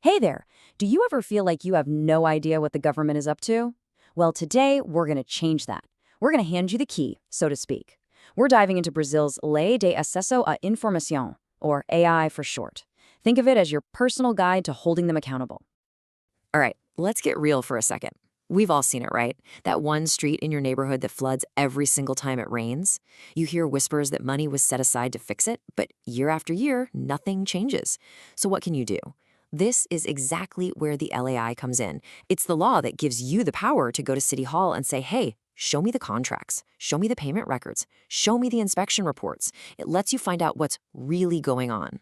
Hey there! Do you ever feel like you have no idea what the government is up to? Well, today we're going to change that. We're going to hand you the key, so to speak. We're diving into Brazil's Lei de Acesso à Informação, or AI for short. Think of it as your personal guide to holding them accountable. All right, let's get real for a second. We've all seen it, right? That one street in your neighborhood that floods every single time it rains. You hear whispers that money was set aside to fix it, but year after year, nothing changes. So what can you do? This is exactly where the LAI comes in. It's the law that gives you the power to go to City Hall and say, hey, show me the contracts, show me the payment records, show me the inspection reports. It lets you find out what's really going on.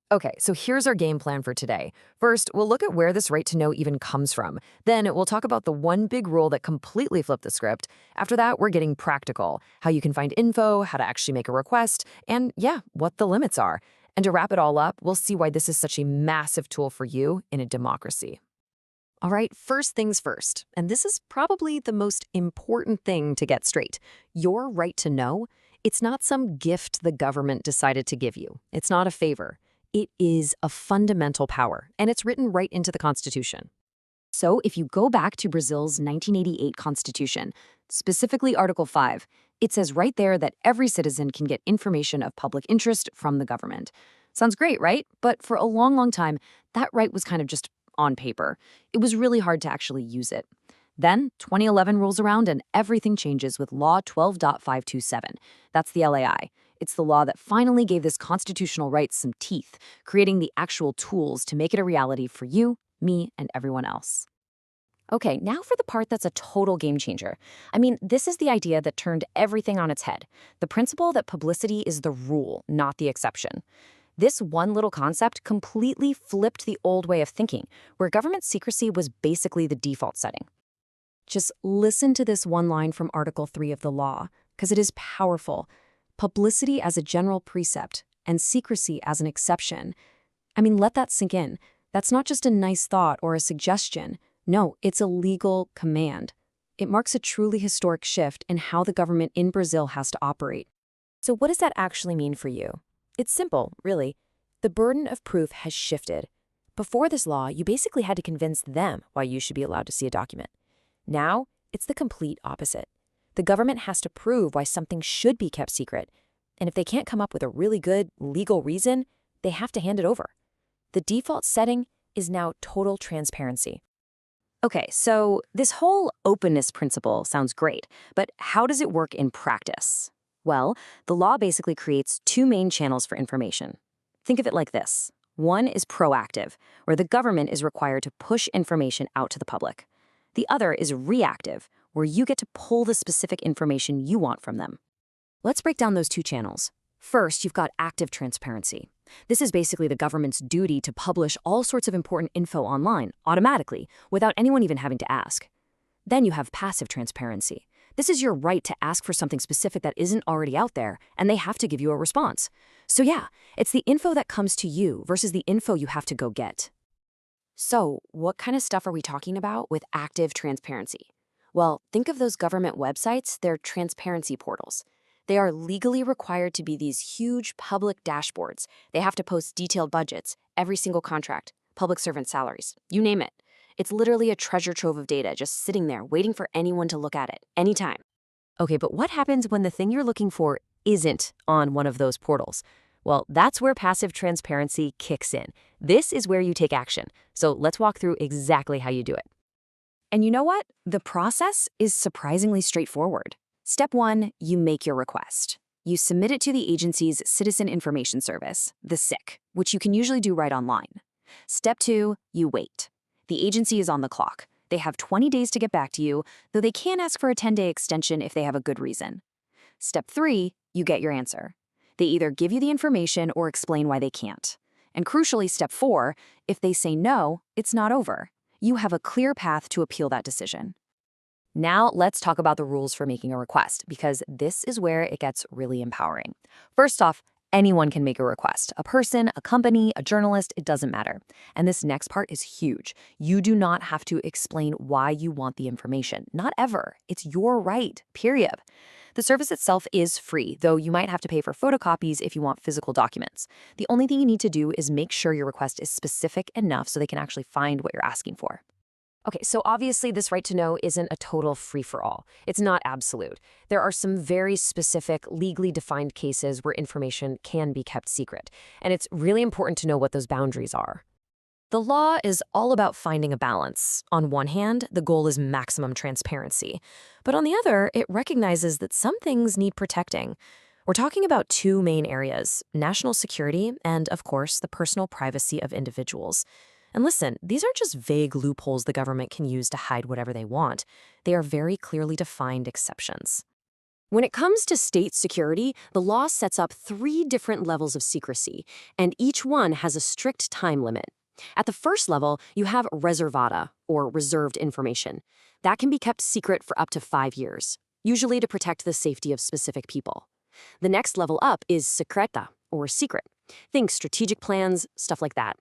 Okay, so here's our game plan for today. First, we'll look at where this right to know even comes from. Then we'll talk about the one big rule that completely flipped the script. After that, we're getting practical, how you can find info, how to actually make a request, and yeah, what the limits are. And to wrap it all up, we'll see why this is such a massive tool for you in a democracy. All right, first things first, and this is probably the most important thing to get straight. Your right to know, it's not some gift the government decided to give you. It's not a favor. It is a fundamental power, and it's written right into the Constitution. So if you go back to Brazil's 1988 Constitution, specifically Article 5, it says right there that every citizen can get information of public interest from the government. Sounds great, right? But for a long, long time, that right was kind of just on paper. It was really hard to actually use it. Then 2011 rolls around and everything changes with Law 12.527. That's the LAI. It's the law that finally gave this constitutional right some teeth, creating the actual tools to make it a reality for you, me, and everyone else. Okay, now for the part that's a total game changer. I mean, this is the idea that turned everything on its head. The principle that publicity is the rule, not the exception. This one little concept completely flipped the old way of thinking, where government secrecy was basically the default setting. Just listen to this one line from Article 3 of the law, because it is powerful. Publicity as a general precept and secrecy as an exception. I mean, let that sink in. That's not just a nice thought or a suggestion. No, it's a legal command. It marks a truly historic shift in how the government in Brazil has to operate. So what does that actually mean for you? It's simple, really. The burden of proof has shifted. Before this law, you basically had to convince them why you should be allowed to see a document. Now, it's the complete opposite. The government has to prove why something should be kept secret. And if they can't come up with a really good legal reason, they have to hand it over. The default setting is now total transparency. Okay, so this whole openness principle sounds great, but how does it work in practice? Well, the law basically creates two main channels for information. Think of it like this. One is proactive, where the government is required to push information out to the public. The other is reactive, where you get to pull the specific information you want from them. Let's break down those two channels. First, you've got active transparency. This is basically the government's duty to publish all sorts of important info online, automatically, without anyone even having to ask. Then you have passive transparency. This is your right to ask for something specific that isn't already out there, and they have to give you a response. So yeah, it's the info that comes to you versus the info you have to go get. So, what kind of stuff are we talking about with active transparency? Well, think of those government websites, they're transparency portals. They are legally required to be these huge public dashboards. They have to post detailed budgets, every single contract, public servant salaries, you name it. It's literally a treasure trove of data just sitting there waiting for anyone to look at it, anytime. Okay, but what happens when the thing you're looking for isn't on one of those portals? Well, that's where passive transparency kicks in. This is where you take action. So let's walk through exactly how you do it. And you know what? The process is surprisingly straightforward. Step 1, you make your request. You submit it to the agency's Citizen Information Service, the CIC, which you can usually do right online. Step 2, you wait. The agency is on the clock. They have 20 days to get back to you, though they can ask for a 10-day extension if they have a good reason. Step 3, you get your answer. They either give you the information or explain why they can't. And crucially, step 4, if they say no, it's not over. You have a clear path to appeal that decision. Now let's talk about the rules for making a request, because this is where it gets really empowering. First off, Anyone can make a request. A person, a company, a journalist, it doesn't matter. And this next part is huge. You do not have to explain why you want the information. Not ever. It's your right, period. The service itself is free, though you might have to pay for photocopies if you want physical documents. The only thing you need to do is make sure your request is specific enough so they can actually find what you're asking for. Okay, so obviously this right to know isn't a total free-for-all. It's not absolute. There are some very specific, legally defined cases where information can be kept secret, and it's really important to know what those boundaries are. The law is all about finding a balance. On one hand, the goal is maximum transparency. But on the other, it recognizes that some things need protecting. We're talking about two main areas: national security and, of course, the personal privacy of individuals. And listen, these aren't just vague loopholes the government can use to hide whatever they want. They are very clearly defined exceptions. When it comes to state security, the law sets up 3 different levels of secrecy, and each one has a strict time limit. At the first level, you have reservata, or reserved information. That can be kept secret for up to 5 years, usually to protect the safety of specific people. The next level up is secreta, or secret. Think strategic plans, stuff like that.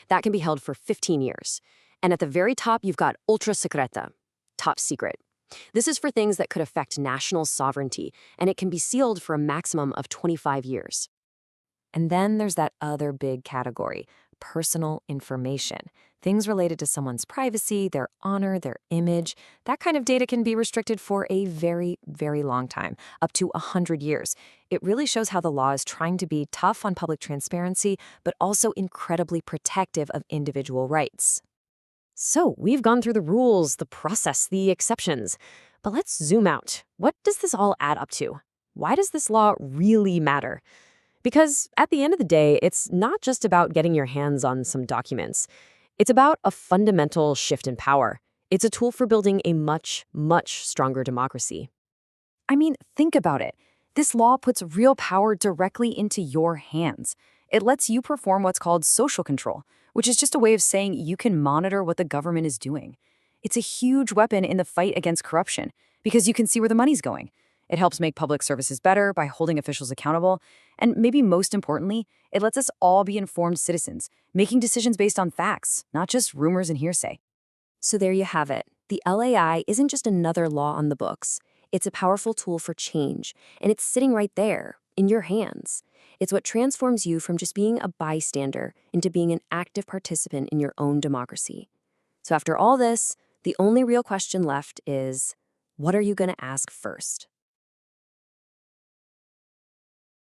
That can be held for 15 years. And at the very top, you've got ultra secreta, top secret. This is for things that could affect national sovereignty, and it can be sealed for a maximum of 25 years. And then there's that other big category: personal information. Things related to someone's privacy, their honor, their image. That kind of data can be restricted for a very, very long time, up to 100 years. It really shows how the law is trying to be tough on public transparency, but also incredibly protective of individual rights. So we've gone through the rules, the process, the exceptions. But let's zoom out. What does this all add up to? Why does this law really matter? Because at the end of the day, it's not just about getting your hands on some documents. It's about a fundamental shift in power. It's a tool for building a much, much stronger democracy. I mean, think about it. This law puts real power directly into your hands. It lets you perform what's called social control, which is just a way of saying you can monitor what the government is doing. It's a huge weapon in the fight against corruption because you can see where the money's going. It helps make public services better by holding officials accountable. And maybe most importantly, it lets us all be informed citizens, making decisions based on facts, not just rumors and hearsay. So there you have it. The LAI isn't just another law on the books. It's a powerful tool for change, and it's sitting right there, in your hands. It's what transforms you from just being a bystander into being an active participant in your own democracy. So after all this, the only real question left is, what are you going to ask first?